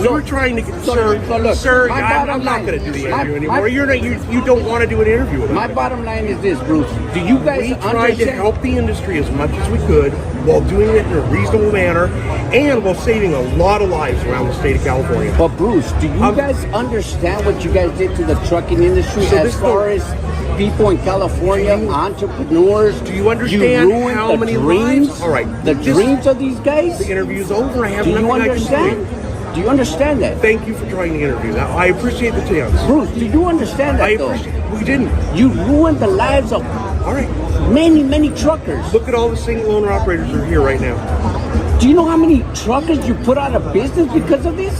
We were trying to get, sir, I'm not going to do the interview anymore. You don't want to do an interview with me. My bottom line is this, Bruce. Do you guys understand? We tried to help the industry as much as we could while doing it in a reasonable manner and while saving a lot of lives around the state of California. But Bruce, do you guys understand what you guys did to the trucking industry as far as people in California, entrepreneurs? Do you understand how many lives? All right, the dreams of these guys. The interview's over. I have nothing I can say. Do you understand that? Thank you for trying to interview that. I appreciate the chance. Bruce, do you understand that? We didn't. You ruined the lives of many truckers. Look at all the single owner operators that are here right now. Do you know how many truckers you put out of business because of this?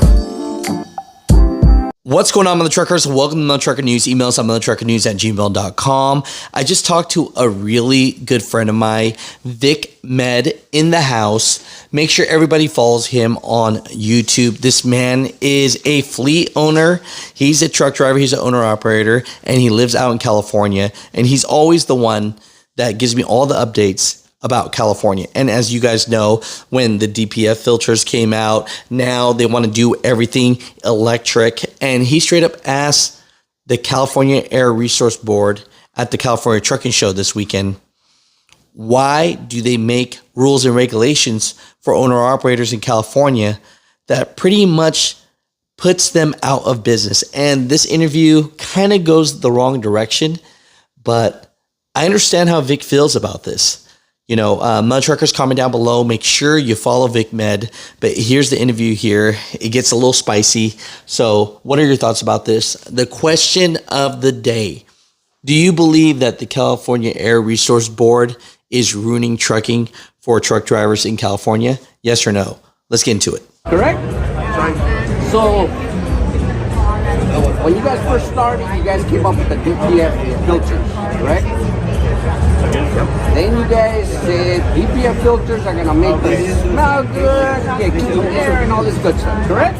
What's going on, Mutha Truckers? Welcome to Mutha Trucker News. Email us at muthatruckernews@gmail.com. I just talked to a really good friend of mine, Vic Med, in the house. Make sure everybody follows him on YouTube. This man is a fleet owner. He's a truck driver. He's an owner-operator, and he lives out in California. And he's always the one that gives me all the updates about California. And as you guys know, when the DPF filters came out, now they want to do everything electric. And he straight up asked the California Air Resource Board at the California Trucking Show this weekend, why do they make rules and regulations for owner-operators in California that pretty much puts them out of business? And this interview kind of goes the wrong direction, but I understand how Vic feels about this. You know, Mutha Truckers, comment down below. Make sure you follow Vic Med. But here's the interview here. It gets a little spicy. So what are your thoughts about this? The question of the day. Do you believe that the California Air Resource Board is ruining trucking for truck drivers in California? Yes or no? Let's get into it. Correct? So, when you guys first started, you guys came up with the DPF filters, correct? Then you guys said DPF filters are gonna make us smell good, get clean air, and all this good stuff, correct?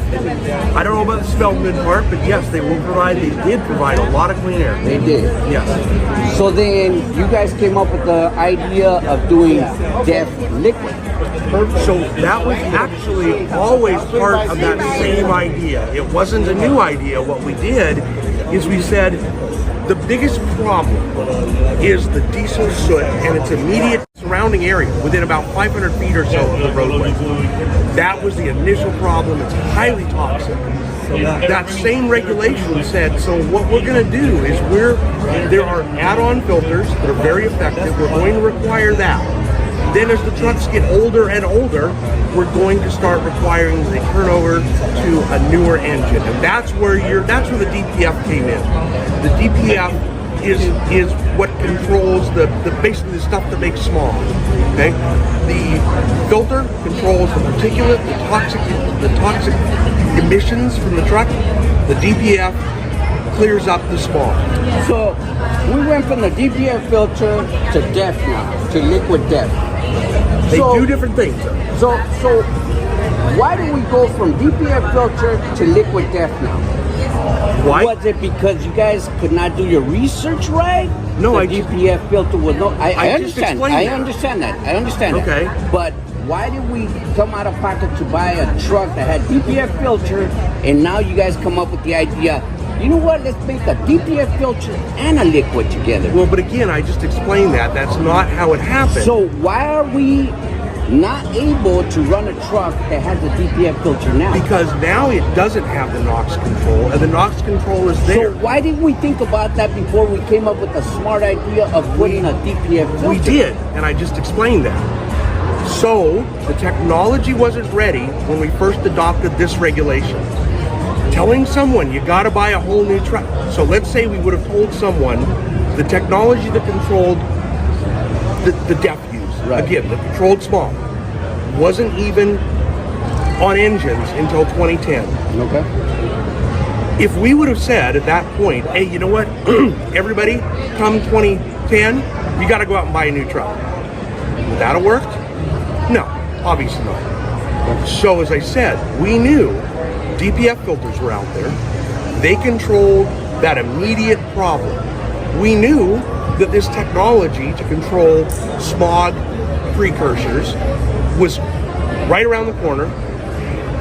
I don't know about the smell good part, but yes, they did provide a lot of clean air. They did? Yes. So then you guys came up with the idea of doing DEF liquid. So that was actually always part of that same idea. It wasn't a new idea. What we did is we said, the biggest problem is the diesel soot and its immediate surrounding area within about 500 feet or so of the roadway. That was the initial problem. It's highly toxic. That same regulation said, so what we're going to do is there are add-on filters that are very effective. We're going to require that. Then as the trucks get older and older, we're going to start requiring they turn over to a newer engine. And that's where the DPF came in. The DPF is what controls basically the stuff that makes smog. Okay? The filter controls the particulate, the toxic emissions from the truck. The DPF clears up the smog. So we went from the DPF filter to DEF now, to liquid DEF. They do different things. So why do we go from DPF filter to liquid DEF now? Why? Was it because you guys could not do your research right? No, DPF filter was no. I understand. I understand understand that. Okay. But why did we come out of pocket to buy a truck that had DPF filter, and now you guys come up with the idea, you know what, let's make a DPF filter and a liquid together? Well, but again, I just explained that. That's not how it happened. So why are we not able to run a truck that has a DPF filter now? Because now it doesn't have the NOx control, and the NOx control is there. So why didn't we think about that before we came up with the smart idea of putting a DPF filter? We did, and I just explained that. So the technology wasn't ready when we first adopted this regulation. Telling someone you got to buy a whole new truck. So let's say we would have told someone the technology that controlled the DEF use, again, the controlled smog, wasn't even on engines until 2010. Okay. If we would have said at that point, hey, you know what, everybody, come 2010, you got to go out and buy a new truck. Would that have worked? No, obviously not. So as I said, we knew DPF filters were out there. They controlled that immediate problem. We knew that this technology to control smog precursors was right around the corner.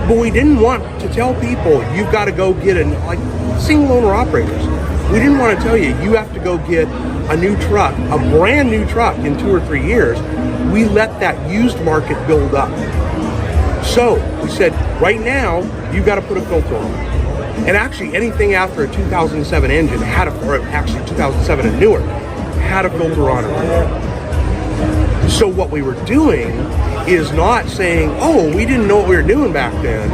But we didn't want to tell people you've got to go get like single owner operators. We didn't want to tell you have to go get a new truck, a brand new truck in 2 or 3 years. We let that used market build up. So we said, right now, you've got to put a filter on. And actually, anything after a 2007 engine had or actually 2007 and newer, had a filter on it. So what we were doing is not saying, oh, we didn't know what we were doing back then.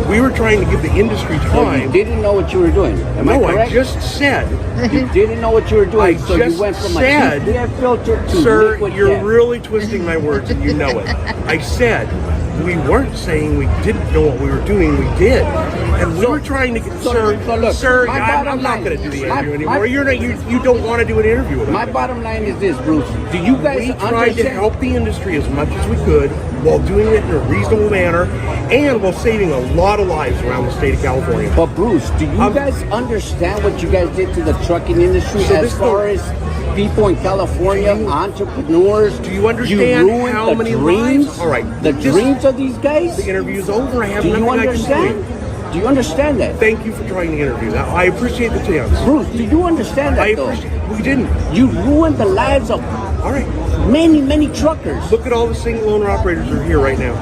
We were trying to give the industry time. So you didn't know what you were doing. Am I correct? I just said. You didn't know what you were doing. So you went from a DPF filter to sir, liquid you're gas. really twisting my words and you know it. I said we weren't saying we didn't know what we were doing. We did. And we were trying to get, sir, I'm not going to do the interview anymore. You don't want to do an interview with us. My bottom line is this, Bruce. Do you guys We tried to help the industry as much as we could while doing it in a reasonable manner and while saving a lot of lives around the state of California. But Bruce, do you guys understand what you guys did to the trucking industry as far as people in California, entrepreneurs? Do you understand how many dreams? lives? All right. The dreams of these guys? The interview's over. I have Do nothing you I can understand? say. Do you understand that? Thank you for trying to interview that. I appreciate the chance. Bruce, do you understand that though? We didn't. You ruined the lives of many, many truckers. Look at all the single owner operators who are here right now.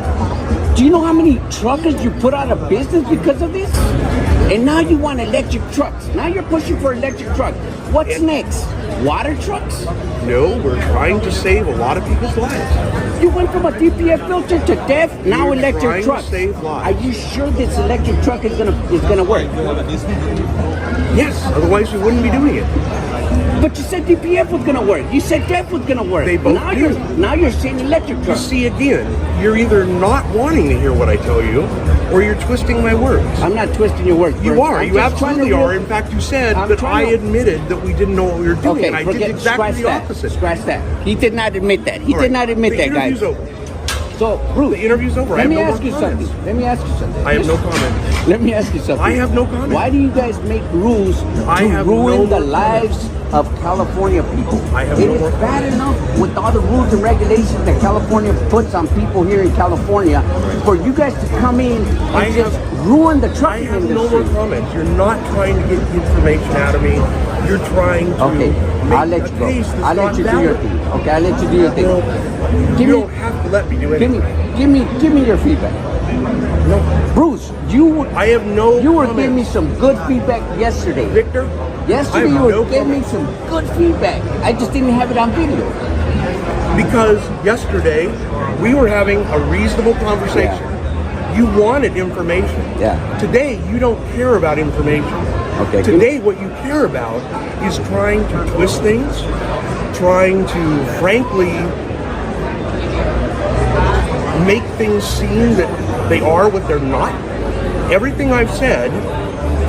Do you know how many truckers you put out of business because of this? And now you want electric trucks. Now you're pushing for electric trucks. What's next? Water trucks? No, we're trying to save a lot of people's lives. You went from a DPF filter to death, now We're electric trying trucks. to save lives. Are you sure this electric truck is gonna work? Yes, otherwise we wouldn't be doing it. But you said DPF was gonna work. You said DEF was gonna work. They both now do. now you're saying electric You trucks. see, again, you're either not wanting to hear what I tell you, or you're twisting my words. I'm not twisting your words. You Bruce. are. I'm You just trying to absolutely are. In fact, you said I'm that trying I to- admitted that we didn't know what we were doing, Okay, and I did exactly scratch the that. opposite. Scratch that. He did not admit that. He All did right. not admit The that, guys. interview's over. So, Bruce, The interview's over. I let have me no ask more you comments. something. Let me ask you something. I have no comment. Let me ask you something. I have no comment. Why do you guys make rules I to have ruin no the more lives of California people? I have It no is more bad enough with all the rules and regulations that California puts on people here in California for you guys to come in I and have- just ruin the I trucking have industry. no more comments. You're not trying to get information out of me. You're trying to Okay, make I'll let a you go. case that's I'll let not you do your valid. thing. Okay, I'll let you do your thing. Well, Give you me- don't have to let me do anything. Give me your feedback. No, Bruce, I have no you were comments. giving me some good feedback yesterday. Victor, Yesterday I you have were no giving me comments. some good feedback. I just didn't have it on video. Because yesterday we were having a reasonable conversation. You wanted information. Yeah. Today you don't care about information. Okay. Today what you care about is trying to twist things, trying to frankly make things seem that they are what they're not. Everything I've said,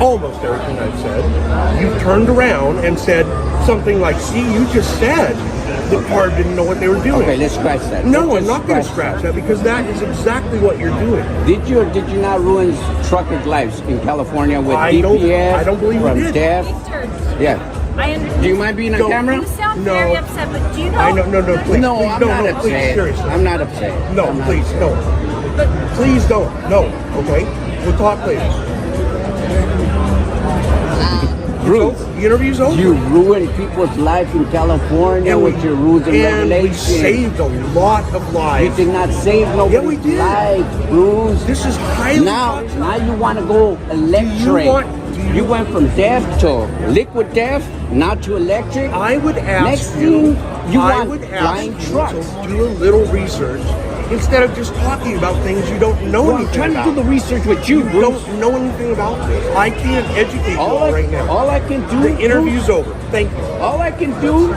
almost everything I've said, you've turned around and said something like, see, you just said that CARB didn't know what they were doing. Okay, let's scratch that. No, Let's I'm not going to scratch that because that is exactly what you're doing. Did you or did you not ruin truckers' lives in California with I DPF? don't believe we from did. DEF? Yeah. I understand. Do you mind being on Don't- camera? You sound No. very upset, but do you know? I know, no, please. No, please, I'm no, not no, upset. please, seriously. I'm not upset. No, I'm not please, upset. don't. Please don't. No, okay? We'll talk later. Bruce, The interview's over. you ruined people's lives in California with your rules and regulations. we saved a lot of You lives. did not save we nobody's did. life, Bruce. This is highly Now you want to go Do electric. you You went from DEF to liquid DEF, now to electric. I would ask Next you, thing, you I want would ask flying you trucks. to do a little research instead of just talking about things you don't know Well, I'm anything trying about. to do the research with you, You Bruce. don't know anything about this. I can't educate you all right now. All I can do, The interview's Bruce, over. Thank you. all I can do